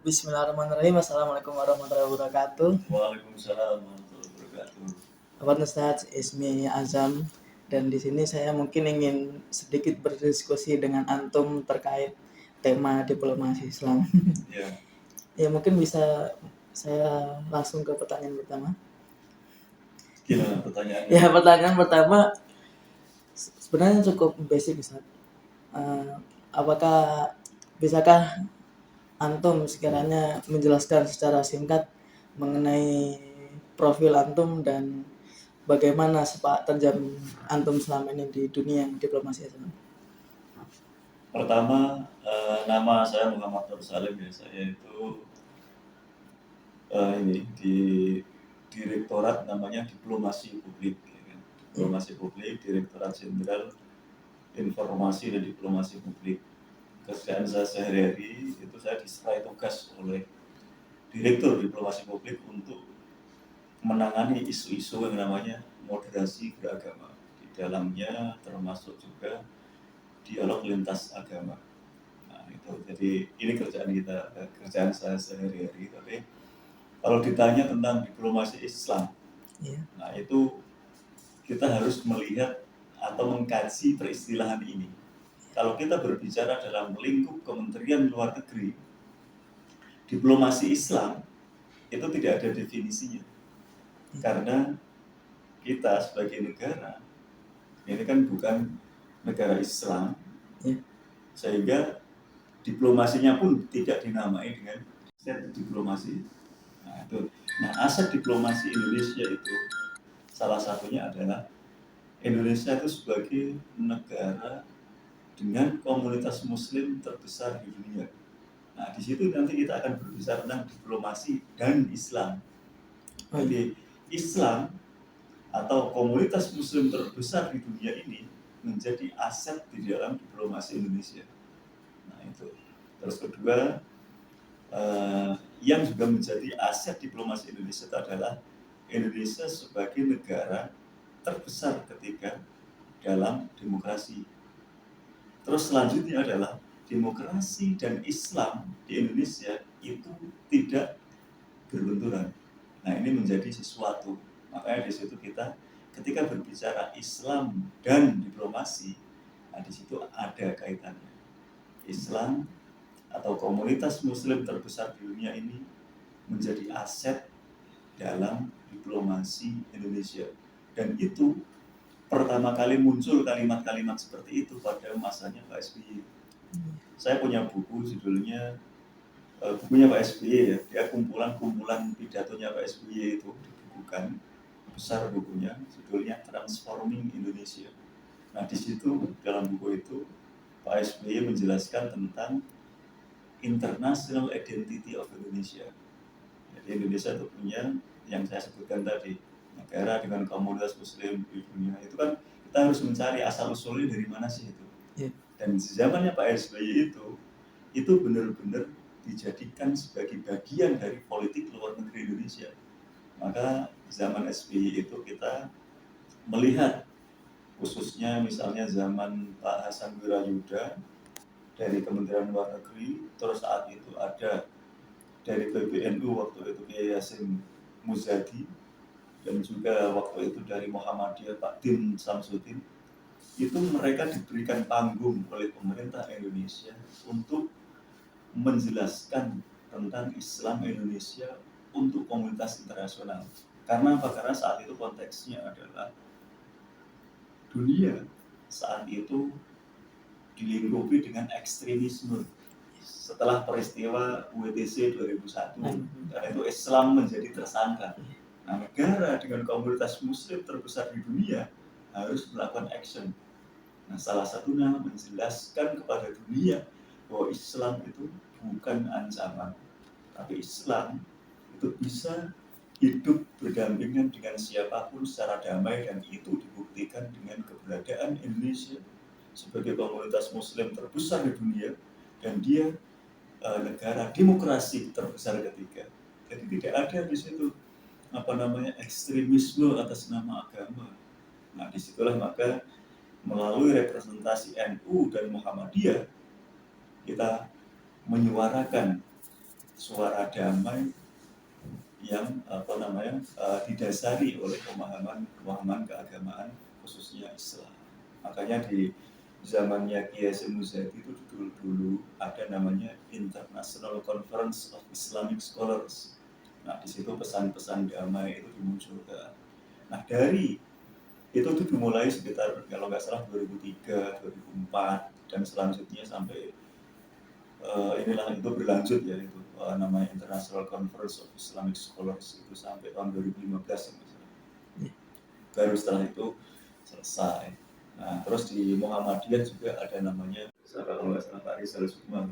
Bismillahirrahmanirrahim. Assalamualaikum warahmatullahi wabarakatuh. Waalaikumsalam warahmatullahi wabarakatuh. Apa Ustaz, Ismi Azam, dan di sini saya mungkin ingin sedikit berdiskusi dengan antum terkait tema diplomasi Islam. Ya, Ya mungkin bisa saya langsung ke pertanyaan pertama. gimana pertanyaannya? Ya pertanyaan pertama sebenarnya cukup basic Ustaz. Apakah bisakah antum sekiranya menjelaskan secara singkat mengenai profil antum dan bagaimana sepak terjang antum selama ini di dunia diplomasi Islam? Pertama, nama saya Muhammad Nur Salim ya. Saya itu ini di Direktorat namanya Diplomasi Publik, ya kan? Diplomasi Publik, Direktorat Jenderal Informasi dan Diplomasi Publik. Kerjaan saya sehari-hari itu saya diserai tugas oleh Direktur Diplomasi Publik untuk menangani isu-isu yang namanya moderasi beragama. Di dalamnya termasuk juga dialog lintas agama. Nah, itu jadi ini kerjaan saya sehari-hari. Tapi kalau ditanya tentang diplomasi Islam, Ya. nah itu kita harus melihat atau mengkaji peristilahan ini. Kalau kita berbicara dalam lingkup Kementerian Luar Negeri, diplomasi Islam itu tidak ada definisinya. Karena kita sebagai negara, ini kan bukan negara Islam, sehingga diplomasinya pun tidak dinamai dengan aset diplomasi. Nah, aset diplomasi Indonesia itu salah satunya adalah Indonesia itu sebagai negara dengan komunitas Muslim terbesar di dunia. Nah, di situ nanti kita akan berbicara tentang diplomasi dan Islam. Jadi Islam atau komunitas Muslim terbesar di dunia ini menjadi aset di dalam diplomasi Indonesia. Nah itu. Terus kedua, yang juga menjadi aset diplomasi Indonesia itu adalah Indonesia sebagai negara terbesar ketiga dalam demokrasi. Terus selanjutnya adalah demokrasi dan Islam di Indonesia itu tidak berbenturan. Nah ini menjadi sesuatu. Makanya di situ kita ketika berbicara Islam dan diplomasi, nah di situ ada kaitannya. Islam atau komunitas Muslim terbesar di dunia ini menjadi aset dalam diplomasi Indonesia. Dan itu pertama kali muncul kalimat-kalimat seperti itu pada masanya Pak SBY. Saya punya buku judulnya bukunya Pak SBY ya, dia kumpulan pidatonya Pak SBY itu dibukukan besar bukunya, judulnya Transforming Indonesia. Nah di situ dalam buku itu Pak SBY menjelaskan tentang international identity of Indonesia. Jadi Indonesia itu punya yang saya sebutkan tadi, negara dengan komunitas Muslim di dunia. Itu kan kita harus mencari asal usulnya dari mana sih itu. Dan di zamannya Pak SBY itu benar-benar dijadikan sebagai bagian dari politik luar negeri Indonesia. Maka zaman SBY itu kita melihat khususnya misalnya zaman Pak Hasan Wirayuda dari Kementerian Luar Negeri, terus saat itu ada dari PBNU waktu itu Kiai Hasyim Muzadi, dan juga waktu itu dari Muhammadiyah Pak Din Samsudin, itu mereka diberikan panggung oleh pemerintah Indonesia untuk menjelaskan tentang Islam Indonesia untuk komunitas internasional. Karena apa? Karena saat itu konteksnya adalah dunia saat itu dilingkupi dengan ekstremisme setelah peristiwa WTC 2001. Karena itu Islam menjadi tersangka. Nah, negara dengan komunitas Muslim terbesar di dunia harus melakukan action. Nah, salah satunya menjelaskan kepada dunia bahwa Islam itu bukan ancaman, tapi Islam itu bisa hidup berdampingan dengan siapapun secara damai, dan itu dibuktikan dengan keberadaan Indonesia sebagai komunitas Muslim terbesar di dunia, dan dia negara demokrasi terbesar ketiga. Jadi tidak ada di situ ekstremisme atas nama agama. Nah disitulah maka melalui representasi NU dan Muhammadiyah kita menyuarakan suara damai yang didasari oleh pemahaman keagamaan khususnya Islam. Makanya di zamannya Kiai Hasyim Muzadi itu dulu ada namanya International Conference of Islamic Scholars. Nah, di situ pesan-pesan damai itu dimunculkan. Nah, dari itu dimulai sekitar kalau nggak salah 2003, 2004 dan selanjutnya sampai itu berlanjut ya itu namanya International Conference of Islamic Scholars itu sampai tahun 2015 ya misalnya. Baru setelah itu selesai. Nah, terus di Muhammadiyah juga ada namanya kalau nggak salah Pak Rizal Sukma,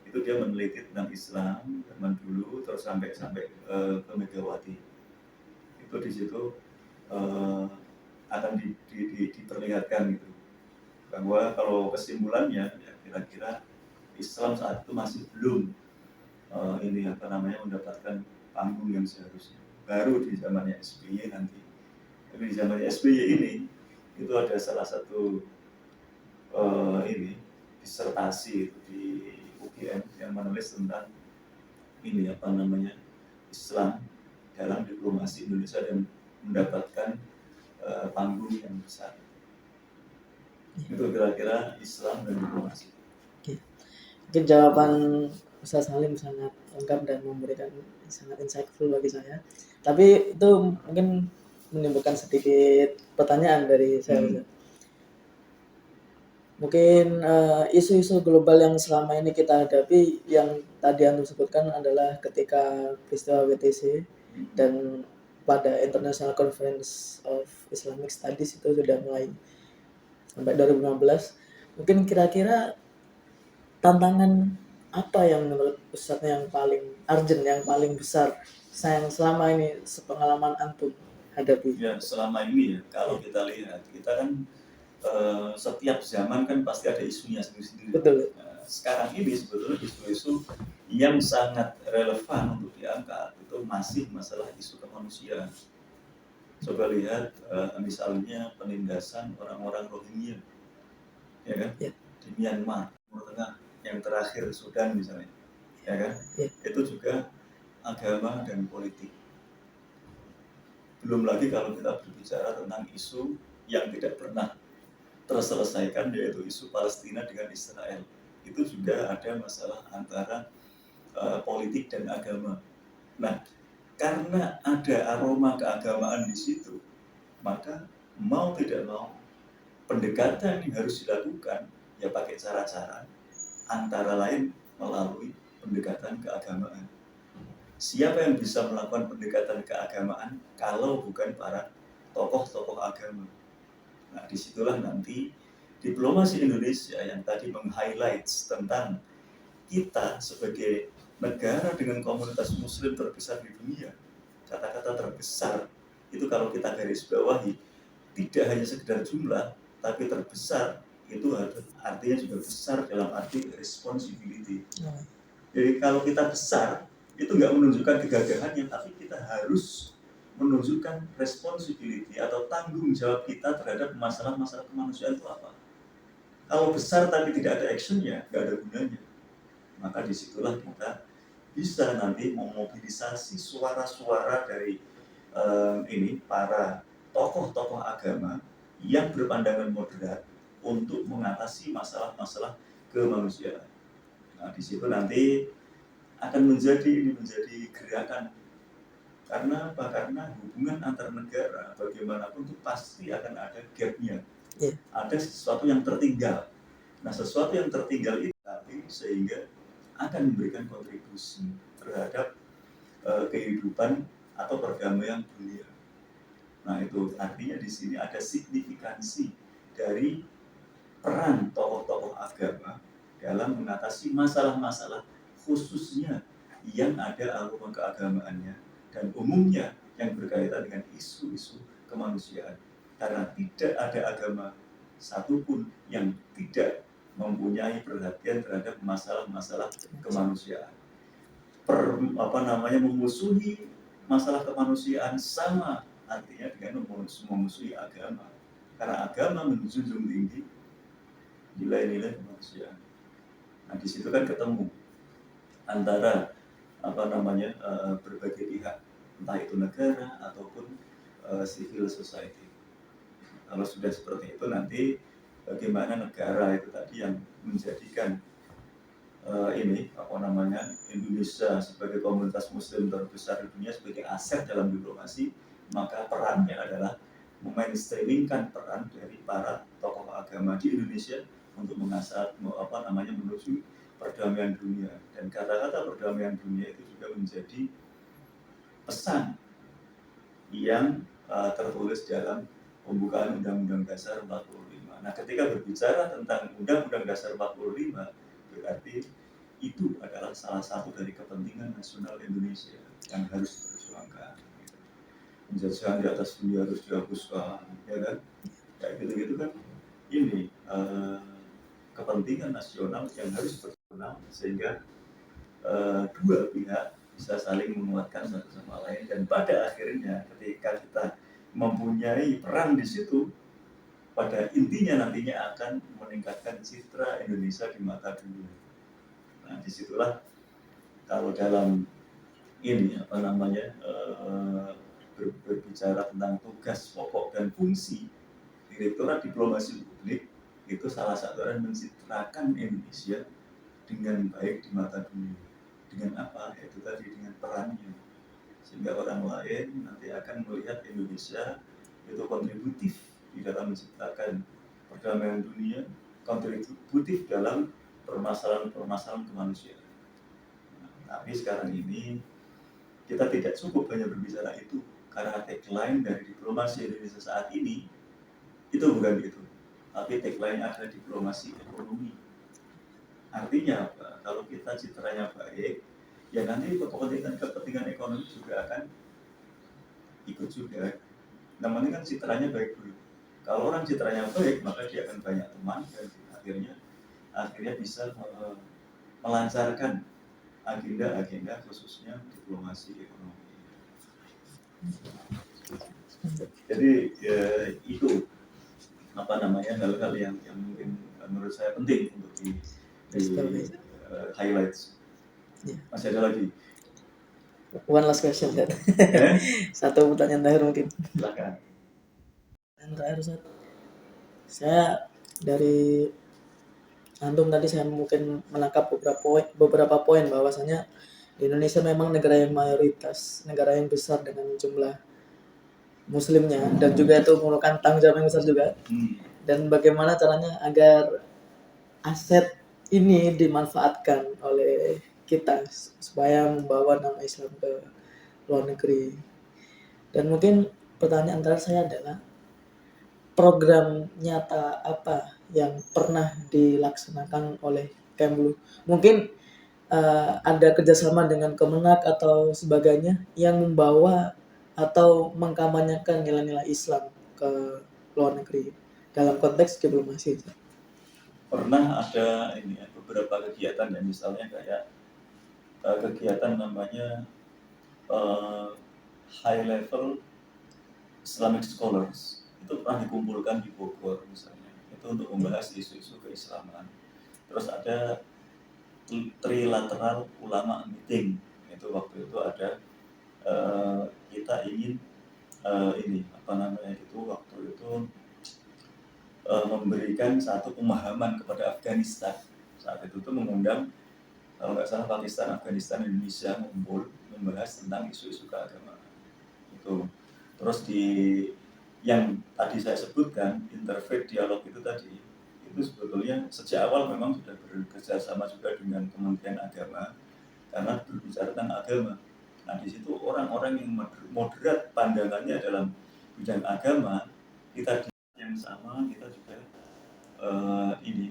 itu dia meneliti tentang Islam zaman dulu terus sampai ke Megawati. Itu di situ akan diperlihatkan gitu bahwa kalau kesimpulannya ya kira-kira Islam saat itu masih belum mendapatkan panggung yang seharusnya. Baru di zamannya SBY nanti. Tapi di zamannya SBY ini itu ada salah satu disertasi di UGM yang menulis tentang Islam dalam diplomasi Indonesia dan mendapatkan panggung yang besar. Itu kira-kira Islam dan diplomasi. Mungkin jawaban Ustaz Salim sangat lengkap dan memberikan sangat insightful bagi saya. Tapi itu mungkin menimbulkan sedikit pertanyaan dari saya. Mungkin isu-isu global yang selama ini kita hadapi yang tadi Anda sebutkan adalah ketika peristiwa WTC dan pada International Conference of Islamic Studies itu sudah mulai sampai 2015. Mungkin kira-kira tantangan apa yang menurut Ustadznya yang paling urgent, yang paling besar yang selama ini sepengalaman antum hadapi? Ya, selama ini ya, kalau kita lihat, kita kan setiap zaman kan pasti ada isunya sendiri-sendiri. Betul. Nah, sekarang ini sebetulnya isu-isu yang sangat relevan untuk diangkat itu masih masalah isu kemanusiaan. Coba lihat misalnya penindasan orang-orang Rohingya, ya kan? Ya. Di Myanmar, Timur Tengah, yang terakhir Sudan misalnya, ya kan? Ya. Itu juga agama dan politik. Belum lagi kalau kita berbicara tentang isu yang tidak pernah terselesaikan, yaitu isu Palestina dengan Israel. Itu juga ada masalah antara politik dan agama. Nah, karena ada aroma keagamaan di situ, maka mau tidak mau pendekatan yang harus dilakukan ya pakai cara-cara antara lain melalui pendekatan keagamaan. Siapa yang bisa melakukan pendekatan keagamaan kalau bukan para tokoh-tokoh agama? Nah, disitulah nanti diplomasi Indonesia yang tadi meng-highlight tentang kita sebagai negara dengan komunitas muslim terbesar di dunia. Kata-kata terbesar itu kalau kita garis bawahi tidak hanya sekedar jumlah, tapi terbesar itu artinya juga besar dalam arti responsibility. Jadi kalau kita besar itu nggak menunjukkan kegagahannya, tapi kita harus menunjukkan responsibility atau tanggung jawab kita terhadap masalah-masalah kemanusiaan itu apa. Kalau besar tapi tidak ada actionnya, nggak ada gunanya. Maka disitulah kita bisa nanti memobilisasi suara-suara dari para tokoh-tokoh agama yang berpandangan moderat untuk mengatasi masalah-masalah kemanusiaan. Nah, di situ nanti akan menjadi gerakan. Karena apa? Karena hubungan antar negara bagaimanapun itu pasti akan ada gapnya. Ada sesuatu yang tertinggal. Nah, sesuatu yang tertinggal itu tapi sehingga akan memberikan kontribusi terhadap kehidupan atau perdamaian dunia. Nah, itu artinya di sini ada signifikansi dari peran tokoh-tokoh agama dalam mengatasi masalah-masalah khususnya yang ada aroma keagamaannya dan umumnya yang berkaitan dengan isu-isu kemanusiaan. Karena tidak ada agama satupun yang tidak mempunyai perhatian terhadap masalah-masalah kemanusiaan. Memusuhi masalah kemanusiaan sama artinya dengan memusuhi agama. Karena agama menjunjung tinggi nilai-nilai kemanusiaan. Nah, di situ kan ketemu antara berbagai pihak, entah itu negara ataupun civil society. Kalau sudah seperti itu nanti bagaimana negara itu tadi yang menjadikan Indonesia sebagai komunitas muslim terbesar di dunia sebagai aset dalam diplomasi, maka perannya adalah memainstreamingkan peran dari para tokoh agama di Indonesia untuk menuju perdamaian dunia. Dan kata-kata perdamaian dunia itu juga menjadi pesan yang tertulis dalam pembukaan Undang-Undang Dasar 45. Nah, ketika berbicara tentang Undang-Undang Dasar 45, berarti itu adalah salah satu dari kepentingan nasional Indonesia yang harus diperjuangkan. Penjajahan di atas dunia harus dihapuskan, ya kan? Kayak gitu-gitu kan. Ini kepentingan nasional yang harus diperjuangkan sehingga dua pihak bisa saling menguatkan satu sama lain, dan pada akhirnya ketika kita mempunyai peran di situ, pada intinya nantinya akan meningkatkan citra Indonesia di mata dunia. Nah, disitulah kalau dalam ini berbicara tentang tugas pokok dan fungsi Direktorat Diplomasi Publik, itu salah satu yang mencitrakan Indonesia dengan baik di mata dunia. Dengan apa? Itu tadi dengan perannya, sehingga orang lain nanti akan melihat Indonesia itu kontributif di dalam menciptakan perdamaian dunia, kontributif dalam permasalahan kemanusiaan. Tapi sekarang ini kita tidak cukup hanya berbicara itu, karena tagline dari diplomasi Indonesia saat ini itu bukan itu, tapi tagline ada diplomasi ekonomi. Artinya apa? Kalau kita citranya baik, ya nanti kepentingan ekonomi juga akan ikut juga. Namanya kan citranya baik dulu. Kalau orang citranya baik, maka dia akan banyak teman dan akhirnya bisa melancarkan agenda-agenda khususnya diplomasi ekonomi. Jadi itu hal-hal yang mungkin menurut saya penting untuk di highlights. Masih ada lagi? One last question, Dad. Satu pertanyaan terakhir mungkin. Silakan. Yang terakhir, Ustaz. Saya dari antum tadi saya mungkin menangkap beberapa poin bahwasanya Indonesia memang negara yang mayoritas, negara yang besar dengan jumlah muslimnya, dan juga itu merupakan tanggung jawab yang besar juga. Dan bagaimana caranya agar aset ini dimanfaatkan oleh kita supaya membawa nama Islam ke luar negeri. Dan mungkin pertanyaan terakhir saya adalah program nyata apa yang pernah dilaksanakan oleh Kemlu? Mungkin ada kerjasama dengan Kemenak atau sebagainya yang membawa atau mengkampanyekan nilai-nilai Islam ke luar negeri dalam konteks diplomasi. Pernah ada beberapa kegiatan ya, misalnya kayak kegiatan namanya high level Islamic scholars, itu pernah dikumpulkan di Bogor misalnya, itu untuk membahas isu-isu keislaman. Terus ada trilateral ulama meeting, itu waktu itu ada kita ingin waktu itu memberikan satu pemahaman kepada Afghanistan. Saat itu tuh mengundang, kalau nggak salah, Pakistan, Afghanistan, Indonesia ngumpul membahas tentang isu-isu keagamaan. Itu. Terus yang tadi saya sebutkan, interfaith dialog itu tadi, itu sebetulnya sejak awal memang sudah bekerja sama juga dengan Kementerian Agama, karena berbicara tentang agama. Nah, di situ orang-orang yang moderat pandangannya dalam bidang agama, kita yang sama, kita juga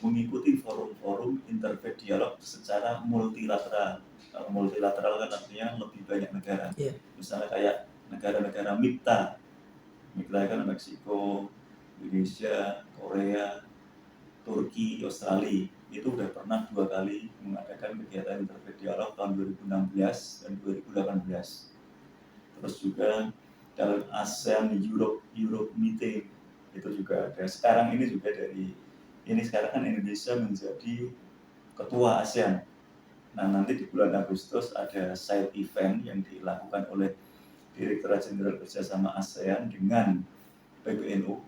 mengikuti forum-forum interfaith dialog secara multilateral. Kalau multilateral kan artinya lebih banyak negara. Misalnya kayak negara-negara MIPTA kan Meksiko, Indonesia, Korea, Turki, Australia, itu udah pernah 2 kali mengadakan kegiatan interfaith dialog tahun 2016 dan 2018. Terus juga dalam ASEAN Europe meeting itu juga ada. Sekarang ini juga sekarang kan Indonesia menjadi ketua ASEAN. Nah, nanti di bulan Agustus ada side event yang dilakukan oleh Direktorat Jenderal Kerjasama ASEAN dengan PBNU.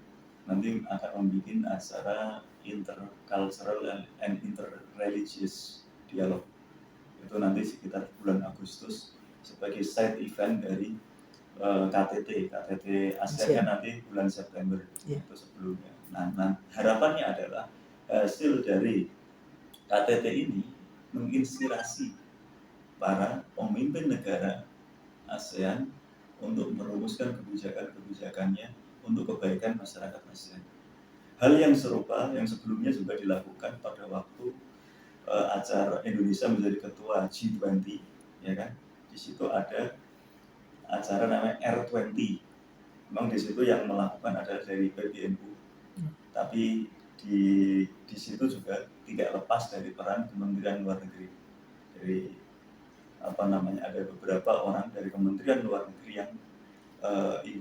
Nanti akan membuat acara intercultural and interreligious dialog. Itu nanti sekitar bulan Agustus sebagai side event dari KTT ASEAN kan nanti bulan September itu sebelumnya. Nah, harapannya adalah hasil dari KTT ini menginspirasi para pemimpin negara ASEAN untuk merumuskan kebijakan-kebijakannya untuk kebaikan masyarakat ASEAN. Hal yang serupa yang sebelumnya juga dilakukan pada waktu acara Indonesia menjadi ketua G20, ya kan? Di situ ada acara namanya R20. Memang di situ yang melakukan adalah dari PBNU, tapi di situ juga tidak lepas dari peran Kementerian Luar Negeri. Dari ada beberapa orang dari Kementerian Luar Negeri yang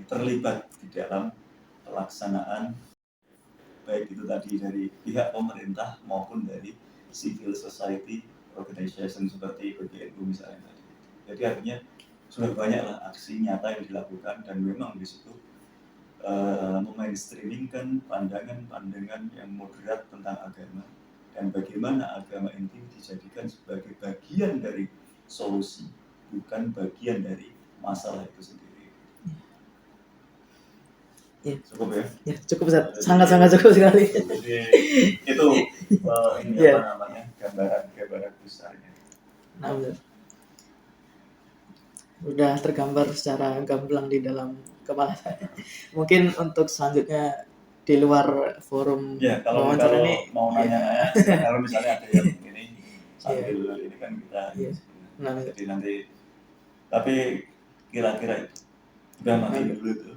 terlibat di dalam pelaksanaan, baik itu tadi dari pihak pemerintah maupun dari civil society organization seperti PBNU misalnya tadi. Jadi artinya sudah banyaklah aksi nyata yang dilakukan, dan memang di situ memainstreamingkan pandangan-pandangan yang moderat tentang agama, dan bagaimana agama ini dijadikan sebagai bagian dari solusi, bukan bagian dari masalah itu sendiri. Cukup ya? Ya, cukup Ustaz. Sangat-sangat cukup sekali. Jadi itu ini gambaran besarnya. Nah, udah tergambar secara gamblang di dalam kepala saya. Mungkin untuk selanjutnya di luar forum kalau ini mau nanya kalau misalnya ada yang ini sambil ini kan kita jadi nanti, tapi kira-kira udah mati dulu itu